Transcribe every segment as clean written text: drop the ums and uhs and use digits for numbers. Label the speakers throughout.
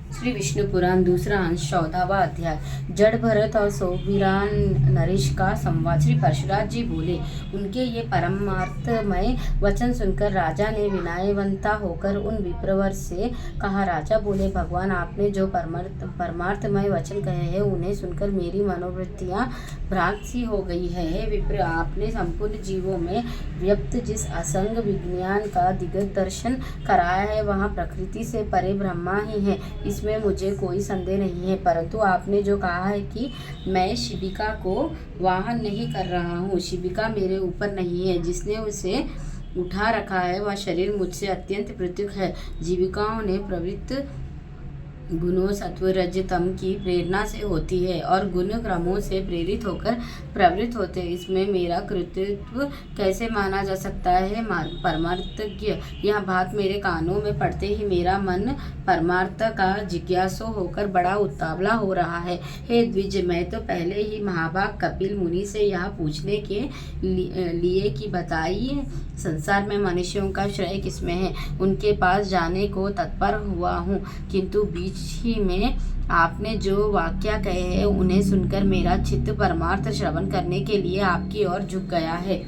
Speaker 1: श्री विष्णु पुराण दूसरा अंश 14वां अध्याय। जड़ भरत और सोबीरान नरेश का संवाद। श्री परशुराम जी बोले, उनके ये परमार्थमय वचन सुनकर राजा ने विनयवंता होकर उन विप्रवर से कहा। राजा बोले, भगवान आपने जो परमार्थमय वचन कहे हैं उन्हें सुनकर मेरी मनोवृत्तियाँ भ्रांत सी हो गई है। हे विप्र, आपने संपूर्ण जीवों में व्यक्त जिस असंग विज्ञान का दिग्गज दर्शन कराया है वहाँ प्रकृति से परे ब्रह्मा ही है, इसमें मुझे कोई संदेह नहीं है। परंतु आपने जो कहा है कि मैं शिबिका को वाहन नहीं कर रहा हूँ, शिबिका मेरे ऊपर नहीं है, जिसने उसे उठा रखा है वह शरीर मुझसे अत्यंत पृथक है। जीविकाओं ने प्रवृत्त गुणों सत्व रज तम की प्रेरणा से होती है और गुण क्रमों से प्रेरित होकर प्रवृत्त होते हैं। इसमें मेरा कृतित्व कैसे माना जा सकता है? परमार्थज्ञ, यह बात मेरे कानों में पड़ते ही मेरा मन परमार्थ का जिज्ञासु होकर बड़ा उतावला हो रहा है। हे द्विज, मैं तो पहले ही महाभाग कपिल मुनि से यह पूछने के लिए कि बताइए, संसार में मनुष्यों का श्रेय किसमें है, उनके पास जाने को तत्पर हुआ हूँ, किंतु बीच ही में आपने जो वाक्य कहे हैं उन्हें सुनकर मेरा चित्त परमार्थ श्रवण करने के लिए आपकी ओर झुक गया है।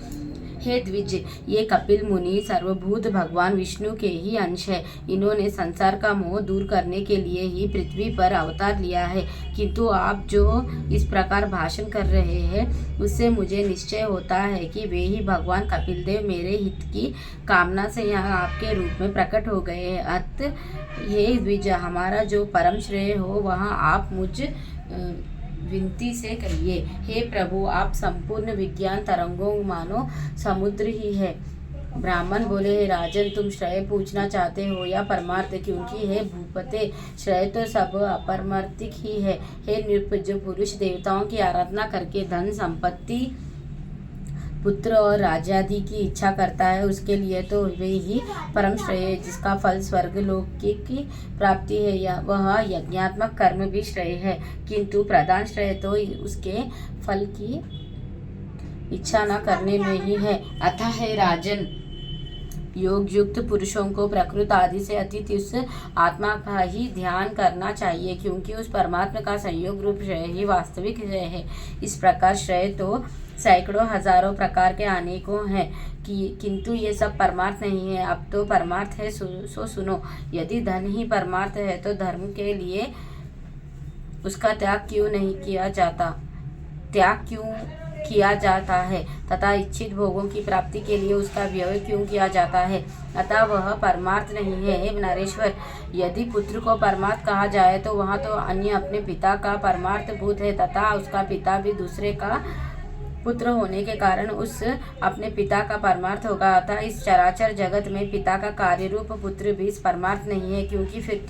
Speaker 1: हे द्विज, ये कपिल मुनि सर्वभूत भगवान विष्णु के ही अंश है। इन्होंने संसार का मोह दूर करने के लिए ही पृथ्वी पर अवतार लिया है, किंतु आप जो इस प्रकार भाषण कर रहे हैं उससे मुझे निश्चय होता है कि वे ही भगवान कपिलदेव मेरे हित की कामना से यहाँ आपके रूप में प्रकट हो गए हैं। अतः हे द्विज, हमारा जो परम श्रेय हो वहाँ आप मुझ विनती से करिए। हे प्रभु, आप संपूर्ण विज्ञान तरंगों मानो समुद्र ही है। ब्राह्मण बोले, हे राजन, तुम श्रेय पूछना चाहते हो या परमार्थ? क्योंकि हे भूपते, श्रेय तो सब अपरमार्थिक ही है। हे नृप, जो पुरुष देवताओं की आराधना करके धन संपत्ति पुत्र और राज्यादि की इच्छा करता है उसके लिए तो वे ही परम श्रेय है, जिसका फल स्वर्ग लोक की प्राप्ति है, या वह यज्ञात्मक कर्म भी श्रेय है, किंतु प्रधान श्रेय तो उसके फल की इच्छा न करने में ही है। अतः हे राजन, योग युक्त पुरुषों को प्रकृति आदि से अतीत उस आत्मा का ही ध्यान करना चाहिए, क्योंकि उस परमात्मा का संयोग रूप श्रेय ही वास्तविक श्रेय है। इस प्रकार श्रेय तो सैकड़ों हजारों प्रकार के अनेकों हैं, किंतु ये सब परमार्थ नहीं है। अब तो परमार्थ है सो सुनो। यदि धन ही परमार्थ है तो धर्म के लिए उसका त्याग क्यों किया जाता है तथा इच्छित भोगों की प्राप्ति के लिए उसका व्यय क्यों किया जाता है? अतः वह परमार्थ नहीं है। हे नरेश्वर, यदि पुत्र को परमार्थ कहा जाए तो वहाँ तो अन्य अपने पिता का परमार्थ भूत है तथा उसका पिता भी दूसरे का पुत्र होने के कारण उस अपने पिता का परमार्थ होगा। अतः इस चराचर जगत में पिता का कार्य रूप पुत्र भी परमार्थ नहीं है, क्योंकि फिर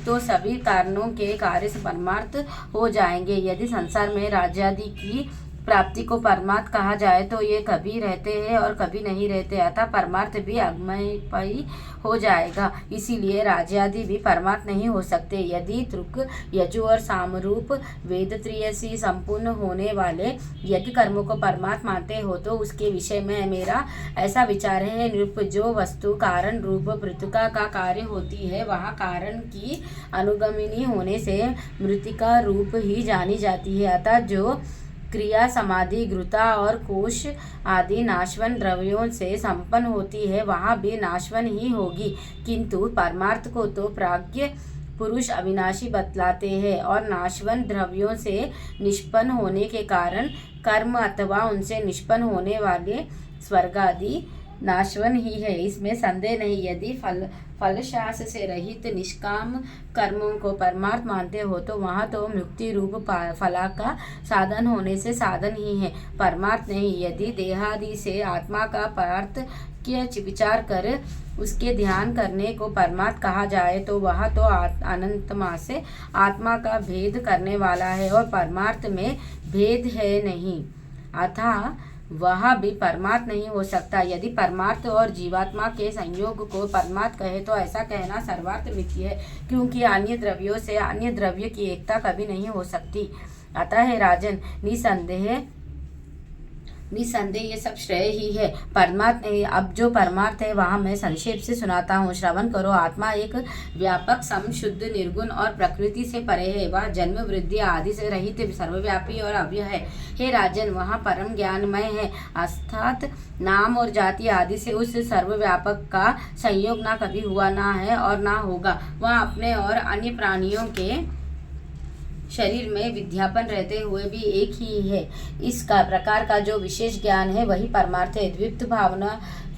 Speaker 1: तो सभी कारणों के कार्य से परमार्थ हो जाएंगे। यदि संसार में राज्यादि की प्राप्ति को परमार्थ कहा जाए तो ये कभी रहते हैं और कभी नहीं रहते, अतः परमार्थ भी अगमयपयी हो जाएगा। इसीलिए राज्यादि भी परमार्थ नहीं हो सकते। यदि त्रुक यजु और सामरूप वेद त्रयसी संपूर्ण होने वाले यज्ञ कर्मों को परमार्थ मानते हो तो उसके विषय में मेरा ऐसा विचार है। नृप, जो वस्तु कारण रूप मृतिका का कार्य होती है वहाँ कारण की अनुगमिनी होने से मृतिका रूप ही जानी जाती है। अतः जो क्रिया समाधि घृता और कोश आदि नाशवन द्रव्यों से संपन्न होती है वहाँ भी नाशवन ही होगी, किंतु परमार्थ को तो प्राज्ञ पुरुष अविनाशी बतलाते हैं और नाशवन द्रव्यों से निष्पन्न होने के कारण कर्म अथवा उनसे निष्पन्न होने वाले स्वर्गादि नाशवन ही है, इसमें संदेह नहीं। यदि फलशास से रहित निष्काम कर्मों को परमार्थ मानते हो तो वहाँ तो मुक्ति रूप फला का साधन होने से साधन ही है, परमार्थ नहीं। यदि देहादि से आत्मा का परार्थ के विचार कर उसके ध्यान करने को परमार्थ कहा जाए तो वह तो अनंतमा से आत्मा का भेद करने वाला है और परमार्थ में भेद है नहीं, अतः वह भी परमार्थ नहीं हो सकता। यदि परमार्थ और जीवात्मा के संयोग को परमार्थ कहे तो ऐसा कहना सर्वार्थ मिथ्य है, क्योंकि अन्य द्रव्यों से अन्य द्रव्य की एकता कभी नहीं हो सकती। अतः हे राजन, निसंदेह निसंदेह ये सब श्रेय ही है। अब जो परमार्थ है वहाँ मैं संक्षेप से सुनाता हूँ, श्रवण करो। आत्मा एक व्यापक, सम, शुद्ध, निर्गुण और प्रकृति से परे है। वह जन्म, वृद्धि आदि से रहित, सर्वव्यापी और अव्यय है। हे राजन, वहाँ परम ज्ञानमय है, अर्थात नाम और जाति आदि से उस सर्वव्यापक का संयोग ना कभी हुआ, ना है और ना होगा। वह अपने और अन्य प्राणियों के शरीर में विद्यापन रहते हुए भी एक ही है। इसका प्रकार का जो विशेष ज्ञान है वही परमार्थ है। द्वित्व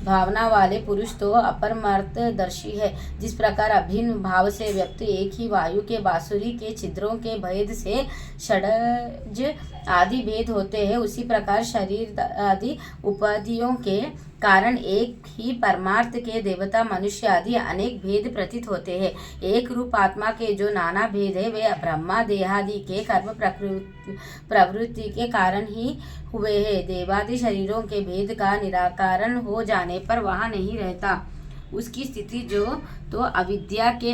Speaker 1: भावना वाले पुरुष तो अपरमार्थदर्शी है। जिस प्रकार अभिन्न भाव से व्यक्ति एक ही वायु के बांसुरी के छिद्रों के भेद से षड्ज आदि भेद होते हैं, उसी प्रकार शरीर आदि उपाधियों के कारण एक ही परमार्थ के देवता, मनुष्य आदि अनेक भेद प्रतीत होते हैं। एक रूप आत्मा के जो नाना भेद है वे ब्रह्मा देहादि के कर्म प्रवृत्ति के कारण ही हुए हैं। देवादि शरीरों के भेद का निराकरण हो जाने पर वहाँ नहीं रहता। उसकी स्थिति जो तो अविद्या के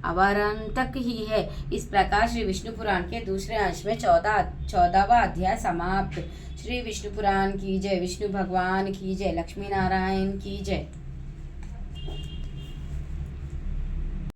Speaker 1: अवारंतक ही है। इस प्रकार श्री विष्णु पुराण के दूसरे अंश में 14वां अध्याय समाप्त। श्री विष्णु पुराण की जय। विष्णु भगवान की जय। लक्ष्मी नारायण की जय।